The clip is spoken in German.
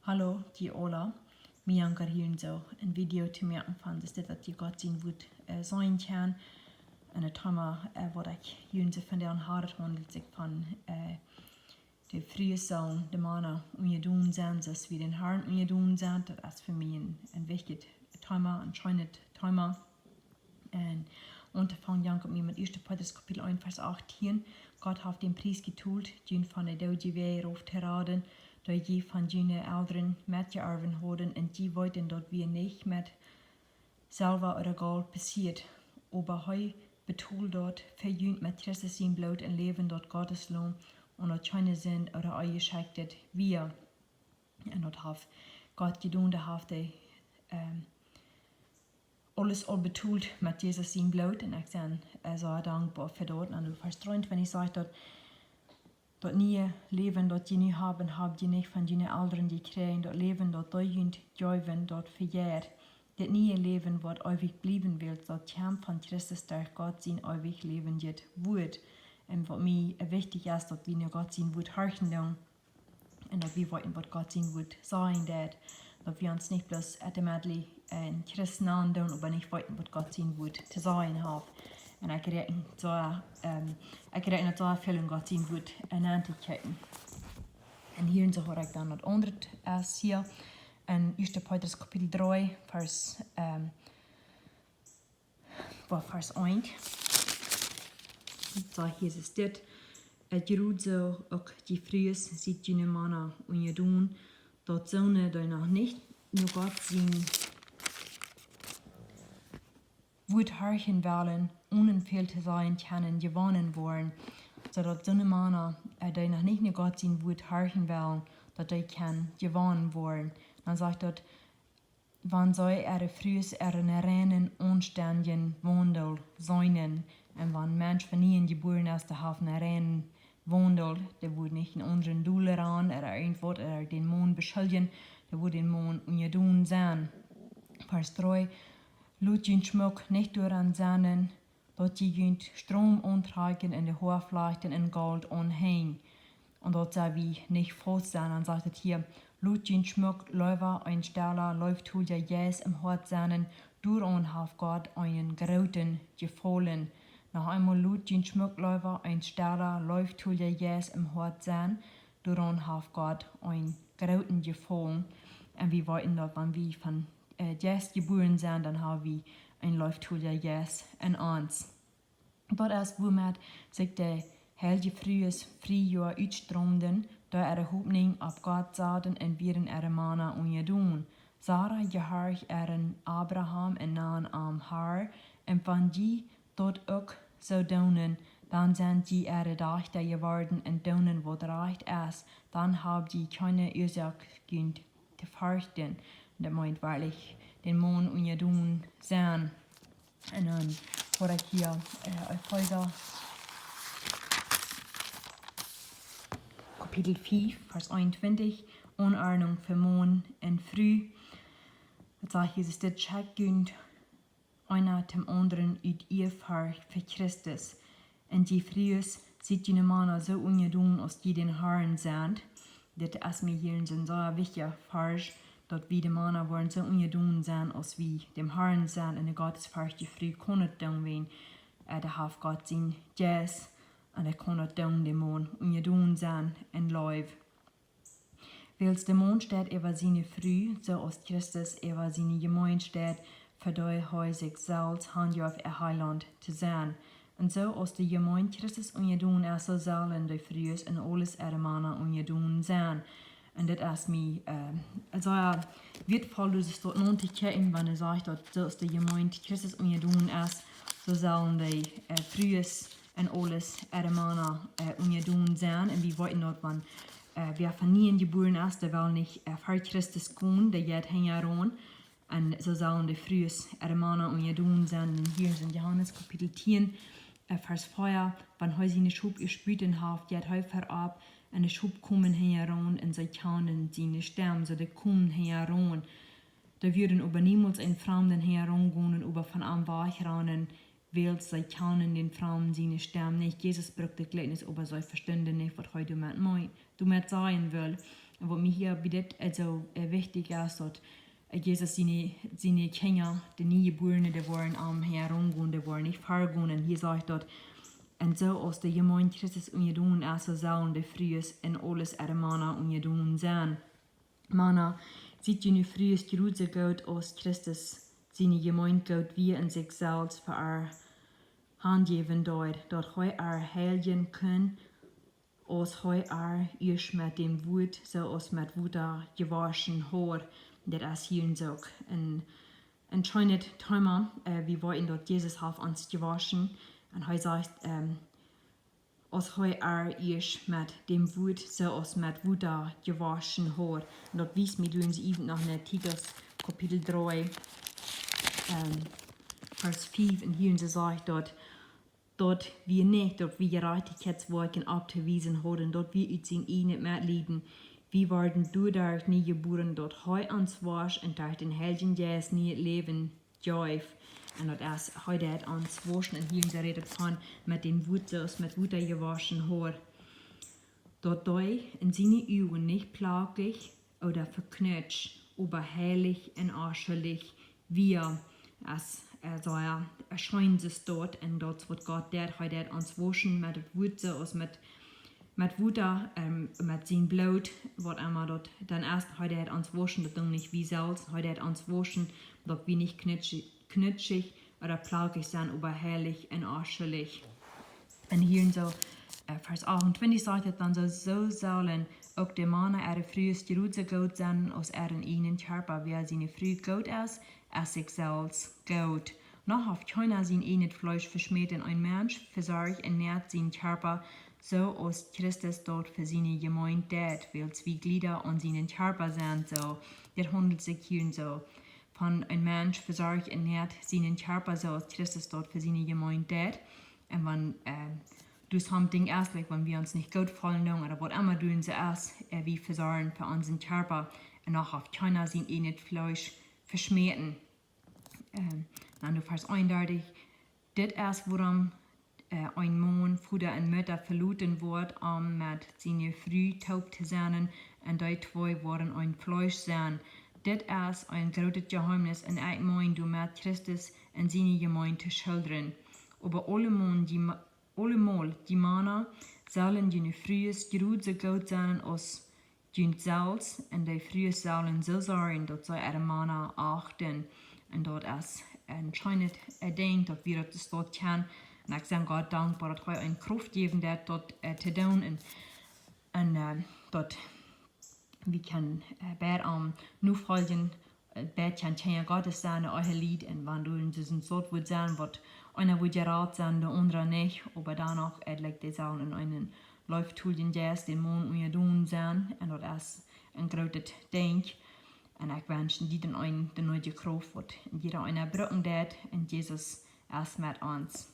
Hallo, die Ola. Mir anker hier so ein Video zu merken van dus dit dat je God zien wordt zijn kan. En het thema wat ik hier zo van der hart handelt zich van de vrije zoon, de mannen unjadon zijn, zoals wie den Harn unjadon zijn. Dat is voor mij een wichtig thema, een schijnend thema. En unterfangen Jank mir mit 1. Petrus Kapitel 1, Vers 18. Gott hat den Preis getult, die von der Daude weer auf Terraden, da je von jene Elderen met je arven houden en die wollten dort wir nicht mit Silber oder Gold passiert. Aber heu betult dort, verjünt mit Christus sein Blut und leben dort Gottes Lohn und dort keine Sinn oder euch gescheitet wir. Und dort hat Gott gedaan, da hat alles al betult met Jesus zijn bloed. En ik ben zo dankbaar voor dat. En vers 23 zegt dat niet leven dat je niet hebben, heb je niet van je ouderen gekregen. Dat leven dat je juiven, dat verjaart. Dat niet leven wat eeuwig blijven wil. Dat je van Christus der God zijn eeuwig leven jet wordt. En wat mij wichtig is, dat we naar God zijn woord harken doen. En dat we weten wat God zijn woord zijn dat we ons niet bloß automatically een christen aandoen, aber niet weten wat God zijn woord te zijn heeft. En ik reken dat zo veel in God zijn woord aan te kijken. En hier zo hoor ik dan het andere hier. En 1. Petrus kapitel 3, vers 1. Zo hier is dit. Je roet zo ook Jie Frues, ziet je mannen unjadon, dat zonen die nog niet naar God zien, woord harken willen, onenveel te zijn kunnen gewonnen worden, zodat zonen mannen die nog niet naar God zien, woord harken willen, dat die kan gewonnen worden. Dan zegt dat, wanneer zij Frues een reinen, onständigen wandel zijn, en wanneer mens van nie geboren is te hebben een reinen wandel, der wurde nicht in unseren Doelen ran, irgendwo den Mond beschuldigen, der wurde den Mond unjadon sein. Vers 3, lut jünt Schmuck nicht durch an Sannen, dort jünt Strom untragen in der Hochflechten in Gold unhäng. Und dort sei wie nicht frost sein, dann sagt es hier, lut jünt Schmuck, Läufer, ein Steller, läuft tu ja jes im Hort seinen, durch und haf Gott einen Grauten gefallen. Noch einmal lud den Schmuckläufer ein Steller, läuft Tulja Jes im Hort sein, daran hat Gott ein Grauten gefallen. Und wir wollten dort, wenn wir von Jes geboren sind, dann haben wir ein läuft Tulja Jes in uns. Dort ist, womit sich der Jie Frues Frühjahr uitstromden, da Hoffnung auf Gott zaten und wären Manna unjadon. Sarah gehorch Abraham en nahen am Harn, und van die dort ook zo doen, dan zijn die rechter geworden en doen wat recht is, dan habt die keine Ursache te fürchten. Dat meint wahrlich den Mond unjadon sein. En dan hoor ik hier Epheser Kapitel 5, Vers 21, Unordnung für Mond en früh. Het zegt Jesus dit checkend einer dem anderen uit Ehrfurcht für Christus. Und Jie Frues sieht die Männer so unjadon, als die den Harn sind. Das ist mir hier ein so wichtiger Vers, dass wir die Männer wollen so unjadon sein, als wir dem Harn sind. Und der Gottesfurcht Jie Frues kann nicht tun, wenn der hat Gott sein Jes, und kann nicht tun, dem Mann unjadon sein und Leib. Weil der Mond steht über seine Früh, so als Christus über seine Gemeinde steht, für die sich selbst Hand auf ihr Heiland zu sein. Und so als die Gemeinde Christus unjadon ist, so sollen die Frues und alles ihre Männer unjadon sein. Und das ist mir, also wertvoll, dass es dort noch nicht kennen, wenn sagt, dass so als die Gemeinde Christus unjadon ist, so sollen die Frues und alles ihre Männer unjadon sein. Und wir wollten dort, wenn wer von nie geboren ist, der will nicht für Christus kommen, der geht heran. Und so sollen die Frues ihre Männer unjadon sein. Und hier ist in Johannes Kapitel 10, Vers 4, wenn heu seine Schub gespüten haft, geht heu verab, und die Schub kommen heran, und sie können seine Sterben, so die kommen heran. Da würden aber niemals ein Fremden herangehen und über von einem wegrennen, weil sie können den Fremden seine Sterben nicht. Jesus braucht das Gleichnis, aber sie verstehen nicht, was heute damit meint. Du mit sagen will. Wat mir hier bidet also wichtig ist, dass Jesus seine Kinder, die Neugeborenen, die waren am herumgehen, die waren nicht vergehen. Und hier sagt dort, und so aus der Gemeinde Christus unjadon ist, so sollen die Frues in alles Mana unjadon sein. Mana, sieht die Frues Jerusalem Gott aus Christus, seine Gemeinde Gott wie in sich selbst für er handgeben dort, dort heu heilen können, als heu isch mit dem Wut, so als mit Wut gewaschen hat, das ist hier so. Und anscheinend Timer, wie war in dort Jesus hat uns gewaschen, und er sagt, als heu isch mit dem Wut, so als mit Wut gewaschen hat. Und dort wies mir uns eben nach Titus Kapitel 3, Vers 5, und hier sie sagt dort wir nicht, dort wir Gerechtigkeitswerken abzuwiesen haben, dort wir uns nicht mehr lieben. Wir werden durch nie geboren, dort heu uns wasch und durch den Heiligen Geist nie leben, joyf. Und dort erst heute hat uns waschen, und hier sie redet von mit dem Wut, mit Wut gewaschen hat. Dort in seine Augen nicht plaglich oder verknüpft, aber heilig und arschelig, wie also erscheint es dort, und dort wird Gott heute uns waschen mit Wut, mit Wut, mit seinem Blut, was einmal dort, dann erst heute hat uns waschen, das nicht wie Salz, heute hat uns waschen, dort wie nicht knutschig oder plaglich sein, aber heilig und arschelig. Und hier so, Vers 28 sagt es dann so sollen auch die Männer ihre Frues Jerusalem Gott sein, aus ihren ihnen Körper, wie seine Früh Gott ist, als sich selbst Gott. Noch auf keiner sein ihnen Fleisch verschmäht, und ein Mensch versorgt und nährt seinen Körper, so aus Christus dort für seine Gemeinde tät, weil zwei Glieder an seinen Körper sind, so. Das handelt sich hier so. Von ein Mensch versorgt und nährt seinen Körper, so aus Christus dort für seine Gemeinde tät. Und wenn das Ding erst, wenn wir uns nicht gut fallen oder was immer tun sie erst, wie versorgen für unseren Körper, und auch auf keiner sind nicht Fleisch verschmähten. Dann du Vers 31, das ist, woran ein Mann, Vater und Mutter verlassen wird, mit seiner Früh taub zu sein, und die zwei waren ein Fleisch sein. Das ist ein großes Geheimnis, und ich meine, du mit Christus und seine Gemeinde zu schildern. Aber allemal die Männer sollen die Frues Jerusalem Gott sein aus den Salz, und die Frues sollen so sein, dass sie ihre Männer achten. Und dort ist anscheinend denkt, dass wir das dort kennen. Und ich bin Gott dankbar, dass wir eine Kraft geben, das dort zu tun. Und dort, wir können nur folgen, bet kan känna Gottes sein, euer Lied, und wenn du in diesem Sort wird sein, wird einer wird gerat sein, der andere nicht, aber danach legt die Sachen in einen Läuftulien, der ist den Mond unjadon sein, und das ist ein großes Denk. Und ich wünsche dir den neuen Kraft, wird jeder einer brücken, und Jesus ist mit uns.